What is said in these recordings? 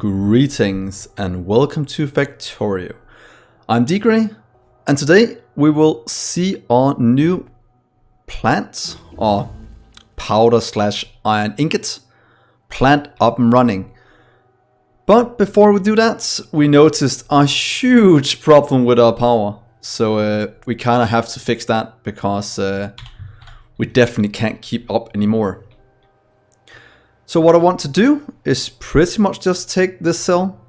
Greetings and welcome to Factorio. I'm Dgray, and today we will see our new plant or powder / iron ingot plant up and running. But before we do that, we noticed a huge problem with our power. So we kind of have to fix that because we definitely can't keep up anymore. So what I want to do is pretty much just take this cell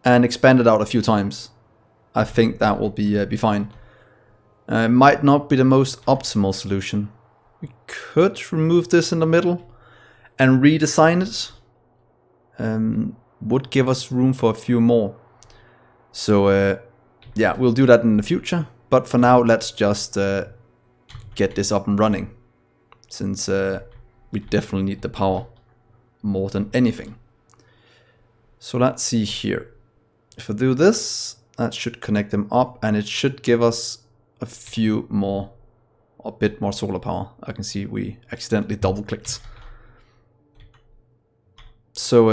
and expand it out a few times. I think that will be fine. Might not be the most optimal solution. We could remove this in the middle and redesign it. Would give us room for a few more. So yeah, we'll do that in the future. But for now, let's just get this up and running, since we definitely need the power more than anything. So let's see here. If I do this, that should connect them up, and it should give us a few more, a bit more solar power. I can see we accidentally double clicked. So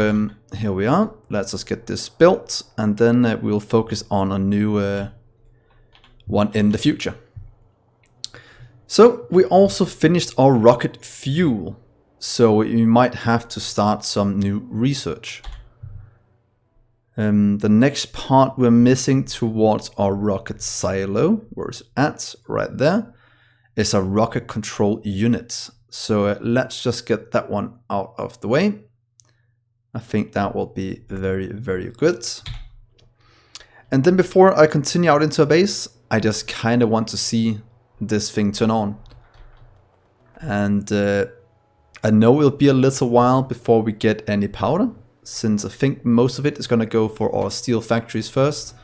here we are. Let's just get this built, and then we'll focus on a new one in the future. So we also finished our rocket fuel. So we might have to start some new research. The next part we're missing towards our rocket silo, where it's at, right there, is a rocket control unit. So let's just get that one out of the way. I think that will be very, very good. And then before I continue out into a base, I just kind of want to see this thing turn on. And I know it'll be a little while before we get any powder, since I think most of it is going to go for our steel factories first.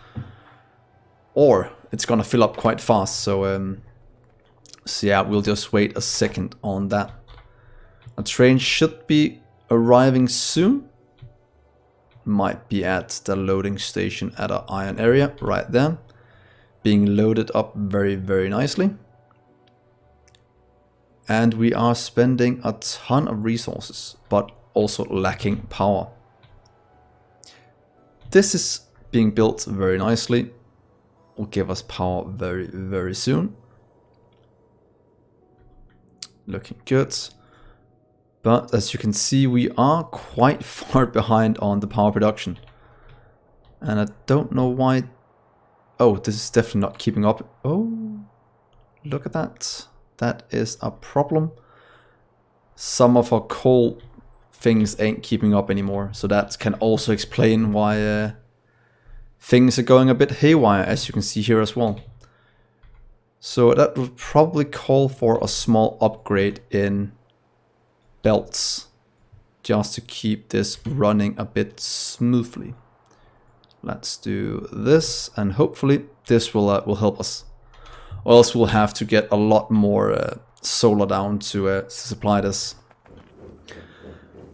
Or it's going to fill up quite fast, so yeah, we'll just wait a second on that. A train should be arriving soon. Might be at the loading station at our iron area, right there. Being loaded up very, very nicely. And we are spending a ton of resources, but also lacking power. This is being built very nicely. Will give us power very, very soon. Looking good. But as you can see, we are quite far behind on the power production. And I don't know why. Oh, this is definitely not keeping up. Oh, look at that. That is a problem. Some of our coal things ain't keeping up anymore. So that can also explain why things are going a bit haywire, as you can see here as well. So that would probably call for a small upgrade in belts, just to keep this running a bit smoothly. Let's do this, and hopefully this will help us. Or else we'll have to get a lot more solar down to supply this.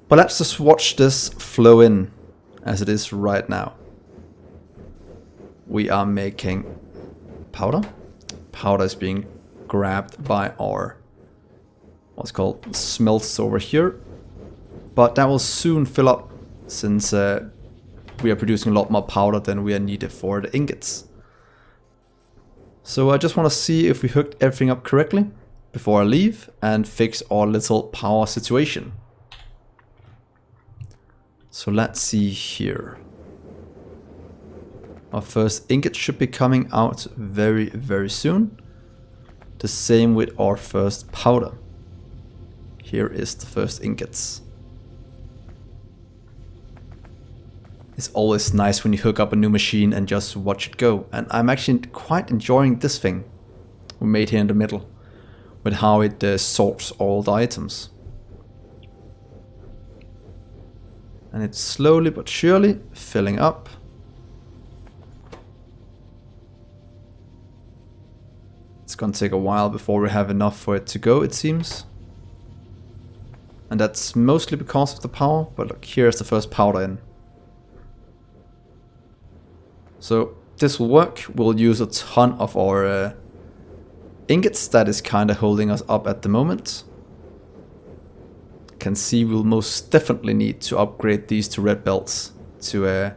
But let's just watch this flow in as it is right now. We are making powder. Powder is being grabbed by our what's called smelts over here. But that will soon fill up, since we are producing a lot more powder than we are needed for the ingots. So I just want to see if we hooked everything up correctly before I leave and fix our little power situation. So let's see here. Our first ingot should be coming out very, very soon. The same with our first powder. Here is the first ingots. It's always nice when you hook up a new machine and just watch it go. And I'm actually quite enjoying this thing we made here in the middle, with how it sorts all the items. And it's slowly but surely filling up. It's gonna take a while before we have enough for it to go, it seems. And that's mostly because of the power, but look, here's the first powder in. So this will work. We'll use a ton of our ingots that is kind of holding us up at the moment. Can see we'll most definitely need to upgrade these to red belts to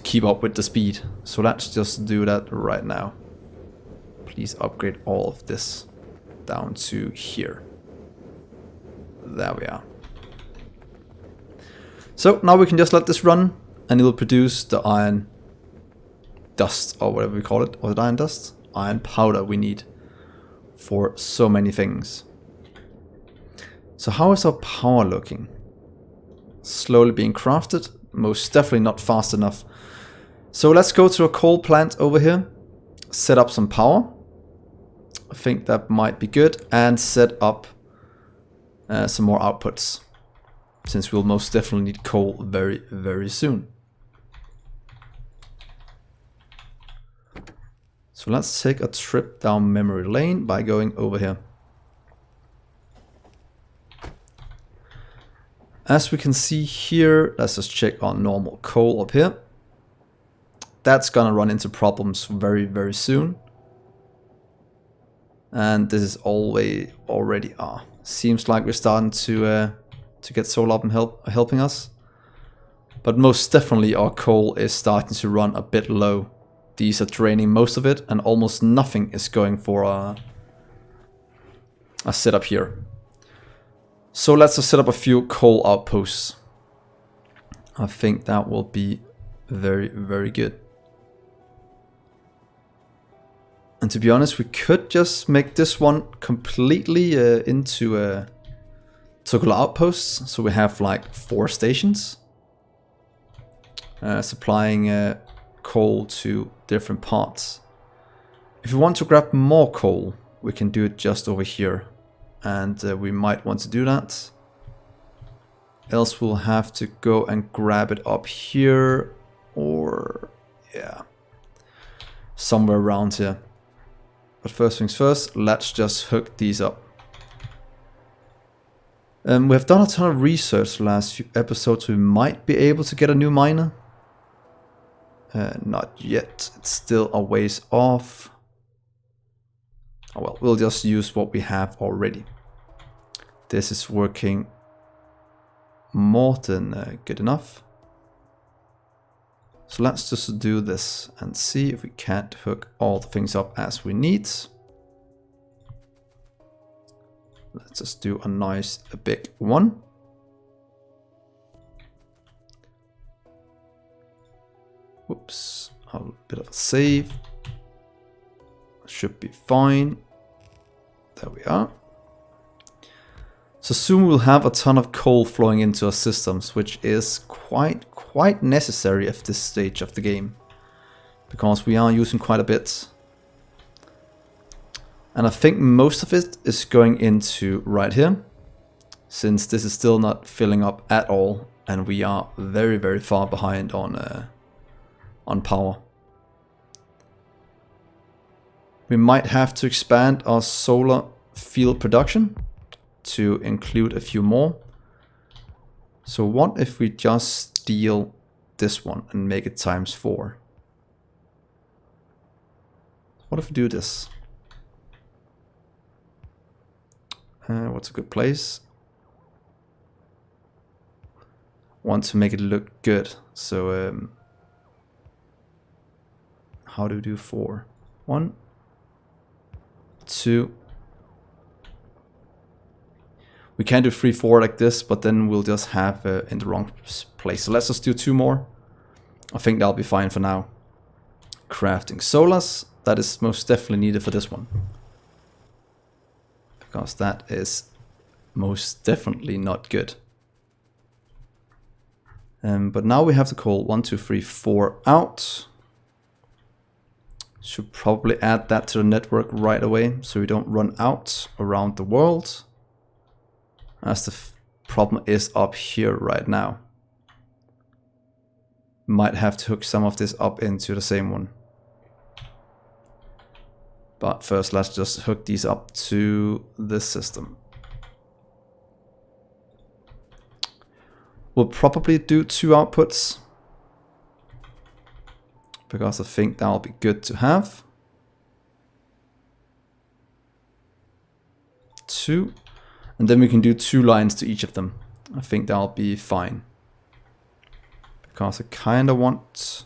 keep up with the speed. So let's just do that right now. Please upgrade all of this down to here. There we are. So now we can just let this run and it will produce the iron dust, or whatever we call it. Was it iron dust? Iron powder we need for so many things. So how is our power looking? Slowly being crafted. Most definitely not fast enough. So let's go to a coal plant over here. Set up some power. I think that might be good. And set up some more outputs. Since we'll most definitely need coal very, very soon. So let's take a trip down memory lane by going over here. As we can see here, let's just check on normal coal up here. That's gonna run into problems very, very soon. And this is already seems like we're starting to get solar up and helping us. But most definitely our coal is starting to run a bit low. These are draining most of it, and almost nothing is going for a setup here. So let's just set up a few coal outposts. I think that will be very, very good. And to be honest, we could just make this one completely into circular outposts. So we have like 4 stations supplying coal to different parts. If we want to grab more coal, we can do it just over here. And we might want to do that. Else we'll have to go and grab it up here. Or, yeah, somewhere around here. But first things first, let's just hook these up. We have done a ton of research the last few episodes. We might be able to get a new miner. Not yet. It's still a ways off. Oh well, we'll just use what we have already. This is working more than good enough. So let's just do this and see if we can't hook all the things up as we need. Let's just do a big one. Whoops, a bit of a save. Should be fine. There we are. So soon we'll have a ton of coal flowing into our systems, which is quite necessary at this stage of the game, because we are using quite a bit. And I think most of it is going into right here, since this is still not filling up at all, and we are very, very far behind on power. We might have to expand our solar field production to include a few more. So what if we just steal this one and make it ×4? What if we do this? What's a good place? Want to make it look good. So how do we do 4? 1, 2. We can do 3, 4 like this, but then we'll just have in the wrong place. So let's just do 2 more. I think that'll be fine for now. Crafting solars. That is most definitely needed for this one. Because that is most definitely not good. But now we have to call 1, 2, 3, 4 out. Should probably add that to the network right away, so we don't run out around the world. As the problem is up here right now. Might have to hook some of this up into the same one. But first let's just hook these up to this system. We'll probably do 2 outputs, because I think that'll be good to have. 2. And then we can do 2 lines to each of them. I think that'll be fine. because I kind of want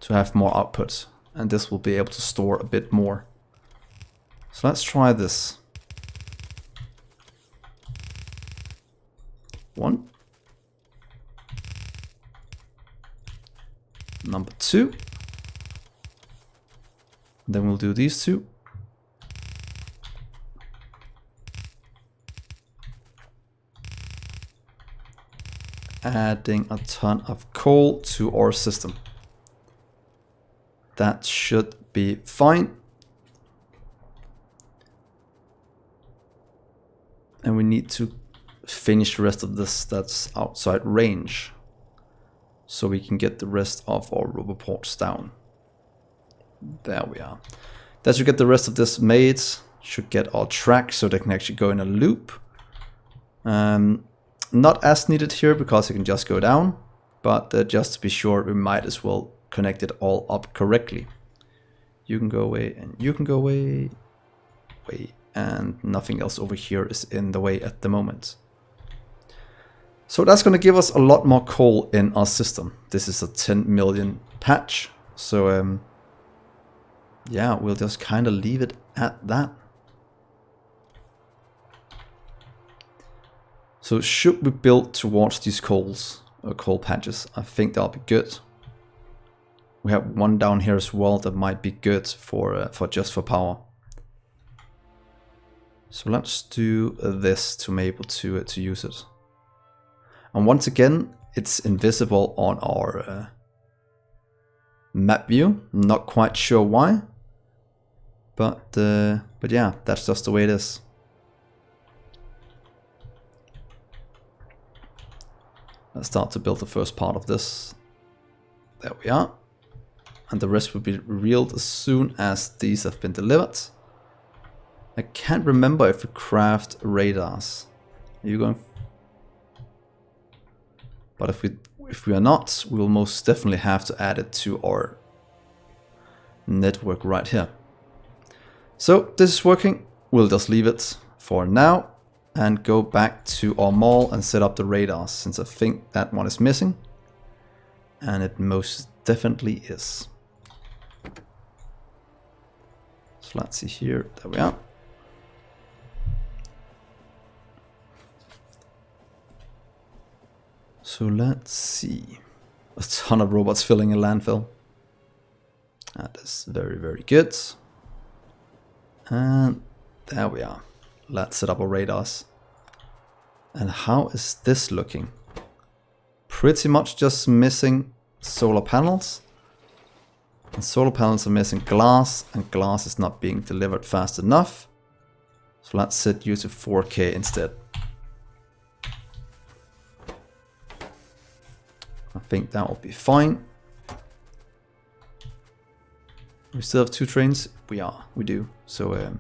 to have more output, and this will be able to store a bit more. So let's try this. 1. Number 2. Then we'll do these 2. Adding a ton of coal to our system. That should be fine. And we need to finish the rest of this that's outside range, so we can get the rest of our roboports down. There we are. That should get the rest of this made. Should get our track so they can actually go in a loop. Not as needed here because it can just go down, but just to be sure, we might as well connect it all up correctly. You can go away and you can go away, and nothing else over here is in the way at the moment. So that's going to give us a lot more coal in our system. This is a 10 million patch, so yeah, we'll just kind of leave it at that. So should we build towards these coal patches? I think that'll be good. We have one down here as well that might be good for just for power. So let's do this to be able to use it. And once again, it's invisible on our map view. Not quite sure why, but yeah, that's just the way it is. Let's start to build the first part of this. There we are. And the rest will be revealed as soon as these have been delivered. I can't remember if we craft radars. Are you going? But if we are not, we will most definitely have to add it to our network right here. So this is working. We'll just leave it for now and go back to our mall and set up the radars, since I think that one is missing. And it most definitely is. So let's see here. There we are. So let's see. A ton of robots filling a landfill. That is very, very good. And there we are. Let's set up our radars. And how is this looking? Pretty much just missing solar panels. And solar panels are missing glass, and glass is not being delivered fast enough. So let's set you to 4K instead. I think that will be fine. We still have 2 trains? We do. So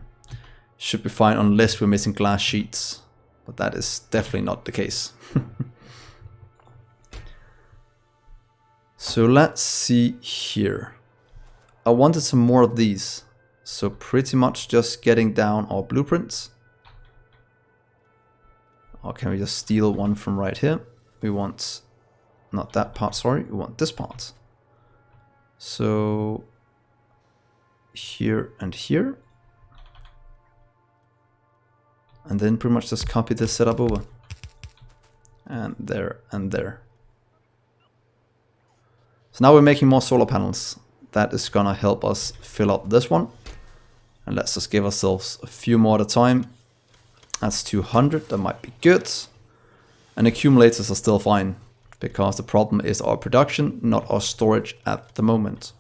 should be fine unless we're missing glass sheets. But that is definitely not the case. So let's see here. I wanted some more of these. So pretty much just getting down our blueprints. Or can we just steal one from right here? We want... not that part, sorry. We want this part. So... here and here. And then pretty much just copy this setup over. And there and there. So now we're making more solar panels. That is gonna help us fill up this one. And let's just give ourselves a few more at a time. That's 200, that might be good. And accumulators are still fine, because the problem is our production, not our storage at the moment.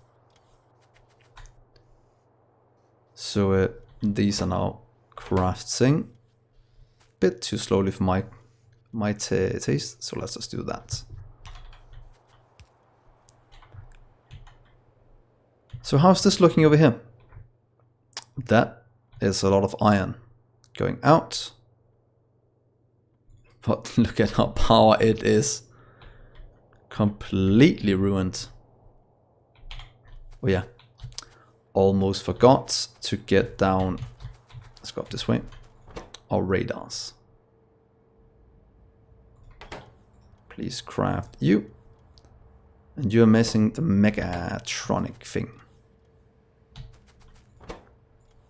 So these are now crafting. Bit too slowly for my taste, so let's just do that. So how's this looking over here? That is a lot of iron going out. But look at how power it is. Completely ruined. Oh yeah. Almost forgot to get down. Let's go up this way. Our radars. Please craft you. And you're missing the Megatronic thing.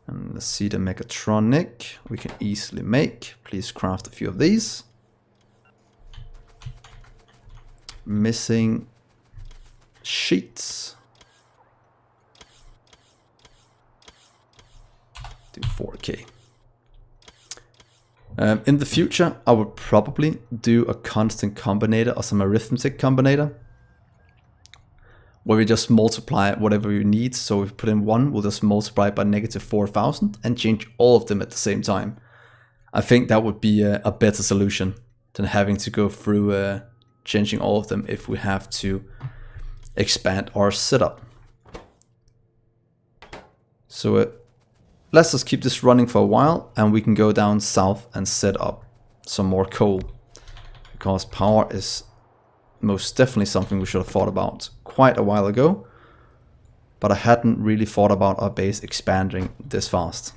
And let's see the Megatronic we can easily make. Please craft a few of these. Missing sheets. Do 4K. In the future, I would probably do a constant combinator or some arithmetic combinator, where we just multiply whatever we need. So if we put in 1, we'll just multiply it by -4000 and change all of them at the same time. I think that would be a better solution than having to go through changing all of them if we have to expand our setup. So let's just keep this running for a while, and we can go down south and set up some more coal, because power is most definitely something we should have thought about quite a while ago, but I hadn't really thought about our base expanding this fast.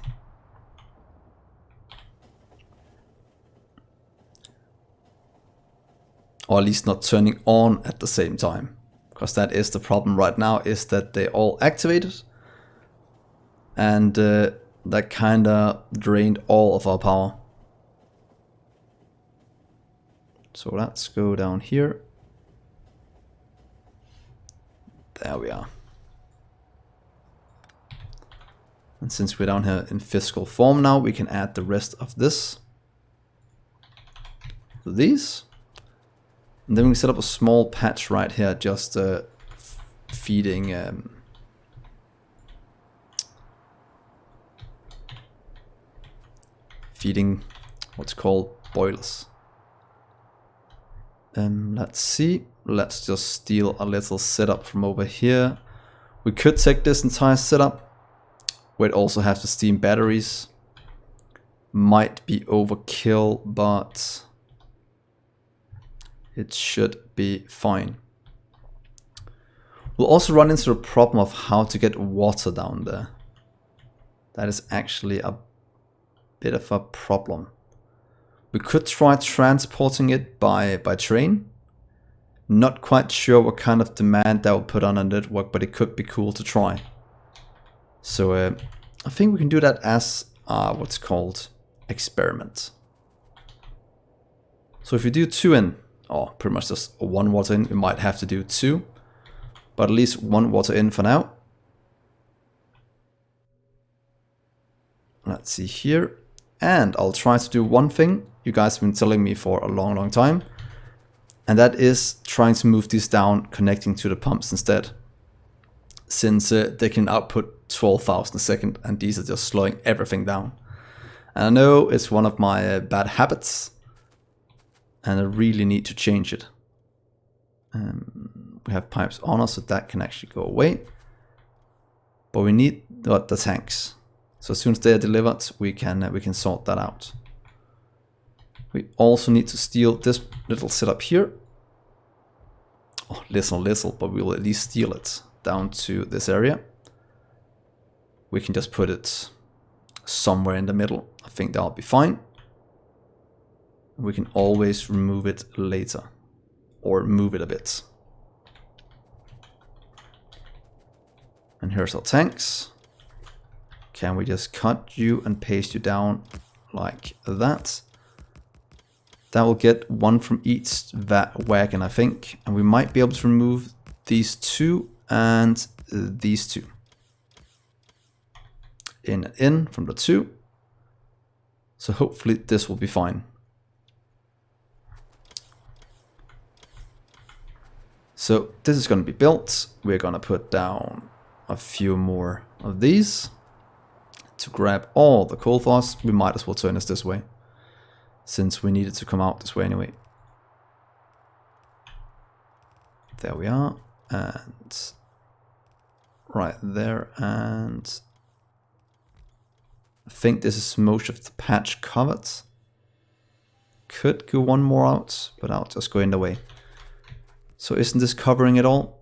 Or at least not turning on at the same time, because that is the problem right now, is that they're all activated, and that kinda drained all of our power. So let's go down here. There we are. And since we're down here in physical form now, we can add the rest of this to these. And then we can set up a small patch right here, just feeding what's called boilers. Let's see. Let's just steal a little setup from over here. We could take this entire setup, where it also has the steam batteries. Might be overkill, but it should be fine. We'll also run into the problem of how to get water down there. That is actually a bit of a problem. We could try transporting it by train. Not quite sure what kind of demand that will put on a network, but it could be cool to try. So I think we can do that as what's called experiment. So if we do 2 in, or pretty much just 1 water in, we might have to do 2, but at least 1 water in for now. Let's see here. And I'll try to do one thing you guys have been telling me for a long time. And that is trying to move these down, connecting to the pumps instead. Since they can output 12,000 a second, and these are just slowing everything down. And I know it's one of my bad habits, and I really need to change it. We have pipes on us, so that can actually go away. But we need the tanks. So as soon as they are delivered, we can sort that out. We also need to steal this little setup here. Oh, little, but we will at least steal it down to this area. We can just put it somewhere in the middle. I think that'll be fine. We can always remove it later, or move it a bit. And here's our tanks. Can we just cut you and paste you down like that? That will get 1 from each wagon, I think. And we might be able to remove these 2 and these 2. In and in from the 2. So hopefully this will be fine. So this is going to be built. We're going to put down a few more of these to grab all the coal for us. We might as well turn this way, since we needed to come out this way anyway. There we are, and right there, and I think this is most of the patch covered. Could go 1 more out, but I'll just go in the way. So isn't this covering it all?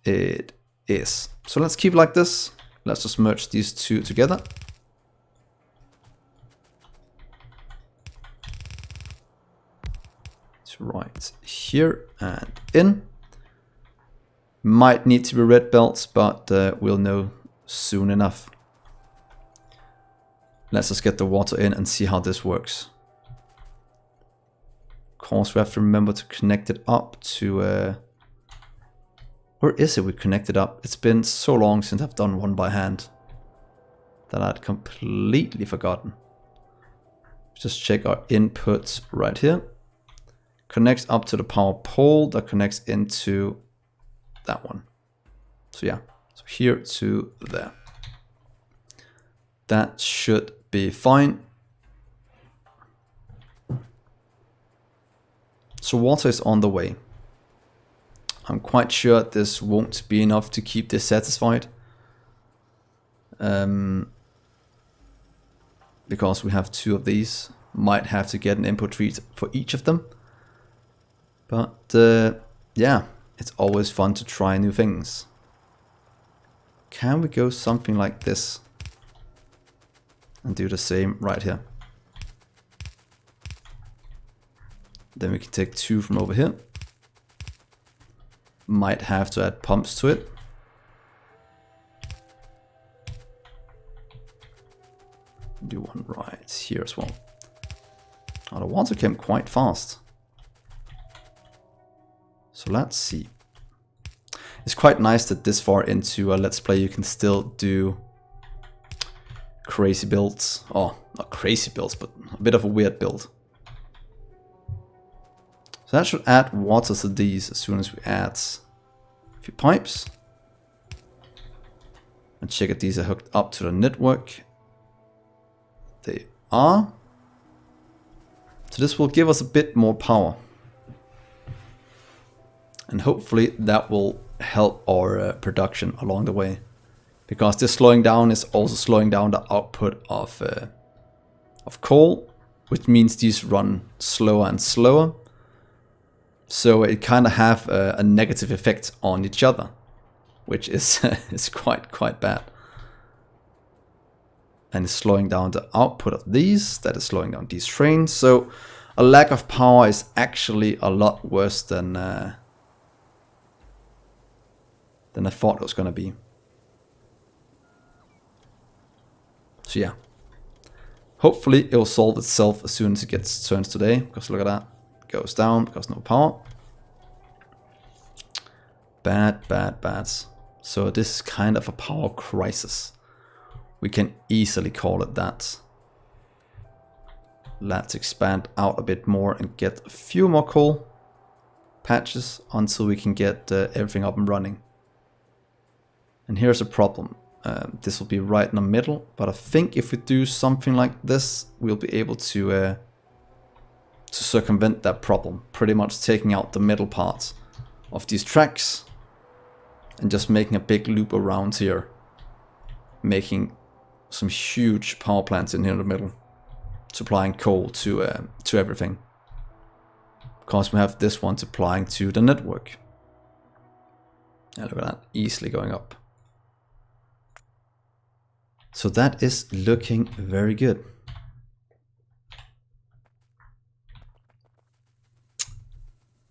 It is. So let's keep it like this. Let's just merge these 2 together. It's right here and in. Might need to be red belts, but we'll know soon enough. Let's just get the water in and see how this works. Of course, we have to remember to connect it up to... where is it we connected up? It's been so long since I've done one by hand that I'd completely forgotten. Just check our inputs right here. Connects up to the power pole that connects into that one. So yeah, so here to there. That should be fine. So water is on the way. I'm quite sure this won't be enough to keep this satisfied. Because we have 2 of these. Might have to get an input feed for each of them. But yeah, it's always fun to try new things. Can we go something like this? And do the same right here. Then we can take 2 from over here. Might have to add pumps to it. Do one right here as well. Oh, the water came quite fast. So let's see. It's quite nice that this far into a Let's Play you can still do crazy builds. Oh, not crazy builds, but a bit of a weird build. So that should add water to these as soon as we add a few pipes. And check if these are hooked up to the network. They are. So this will give us a bit more power. And hopefully that will help our production along the way. Because this slowing down is also slowing down the output of coal. Which means these run slower and slower. So it kind of have a negative effect on each other. Which is, is quite bad. And it's slowing down the output of these. That is slowing down these trains. So a lack of power is actually a lot worse than I thought it was going to be. So yeah. Hopefully it will solve itself as soon as it gets turns today. Because look at that. It goes down because no power. Bad. So this is kind of a power crisis. We can easily call it that. Let's expand out a bit more and get a few more coal patches until we can get everything up and running. And here's a problem. This will be right in the middle, but I think if we do something like this, we'll be able to circumvent that problem. Pretty much taking out the middle parts of these tracks and just making a big loop around here. Making some huge power plants in here in the middle. Supplying coal to everything. Because we have this one supplying to the network. And look at that, easily going up. So that is looking very good.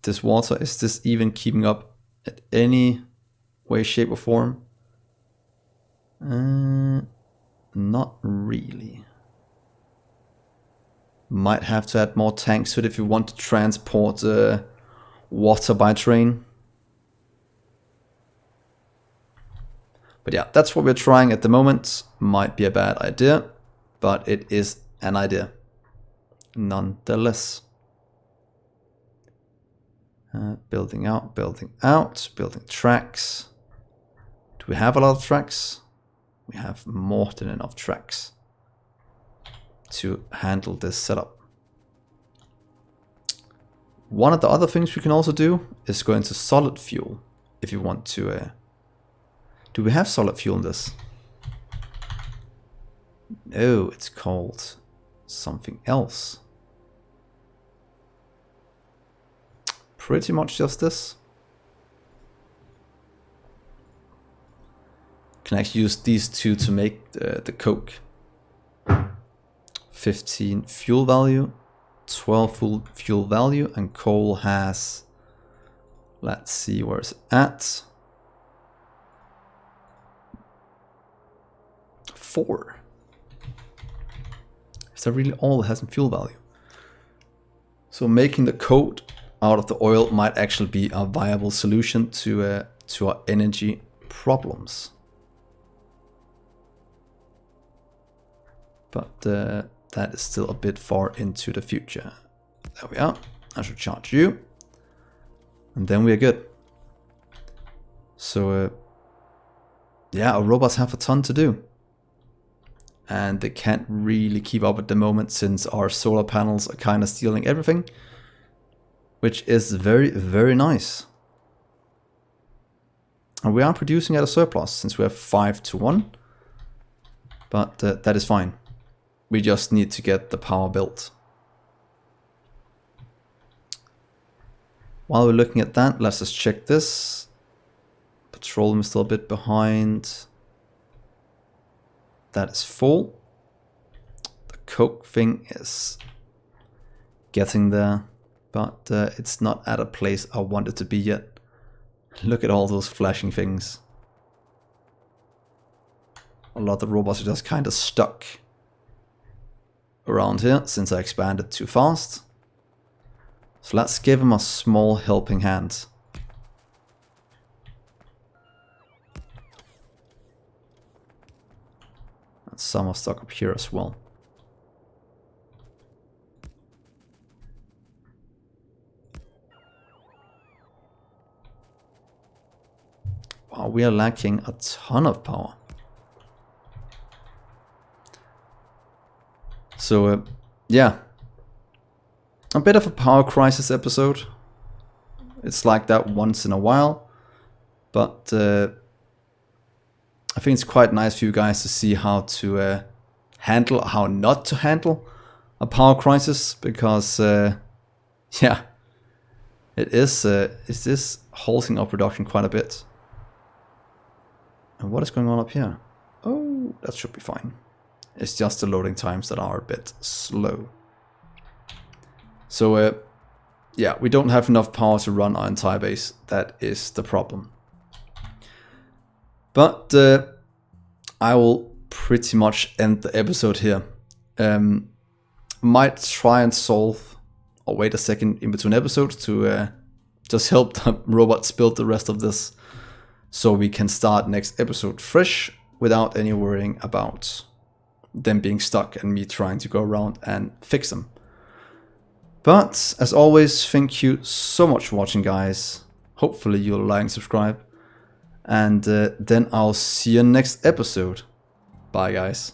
This water, is this even keeping up at any way, shape or form? Not really. Might have to add more tanks to it if you want to transport water by train. But yeah, that's what we're trying at the moment. Might be a bad idea, but it is an idea nonetheless. Building out, building tracks. Do we have a lot of tracks? We have more than enough tracks to handle this setup. One of the other things we can also do is go into solid fuel if you want to. Do we have solid fuel in this? No, it's called something else. Pretty much just this. Can actually use these two to make the coke. 15 fuel value 12 fuel value, and coal has, let's see, where it's at. 4. Is that really all it has in fuel value? So making the coat out of the oil might actually be a viable solution to our energy problems. But that is still a bit far into the future. There we are. I should charge you. And then we are good. So yeah, our robots have a ton to do. And they can't really keep up at the moment since our solar panels are kind of stealing everything, which is very, very nice. And we are producing at a surplus since we have 5-1, but that is fine. We just need to get the power built. While we're looking at that, let's just check this. Petroleum is still a bit behind. That is full. The coke thing is getting there, but it's not at a place I want it to be yet. Look at all those flashing things. A lot of the robots are just kind of stuck around here since I expanded too fast. So let's give them a small helping hand. And some are stuck up here as well. Wow, we are lacking a ton of power. So yeah, a bit of a power crisis episode. It's like that once in a while, but I think it's quite nice for you guys to see how to handle, how not to handle a power crisis, because yeah, it is halting our production quite a bit. And what is going on up here? Oh, that should be fine. It's just the loading times that are a bit slow. So yeah, we don't have enough power to run our entire base. That is the problem. But I will pretty much end the episode here. Might try and solve, or wait a second in between episodes to just help the robots build the rest of this, so we can start next episode fresh without any worrying about them being stuck and me trying to go around and fix them. But as always, thank you so much for watching, guys. Hopefully you'll like and subscribe. And then I'll see you next episode. Bye, guys.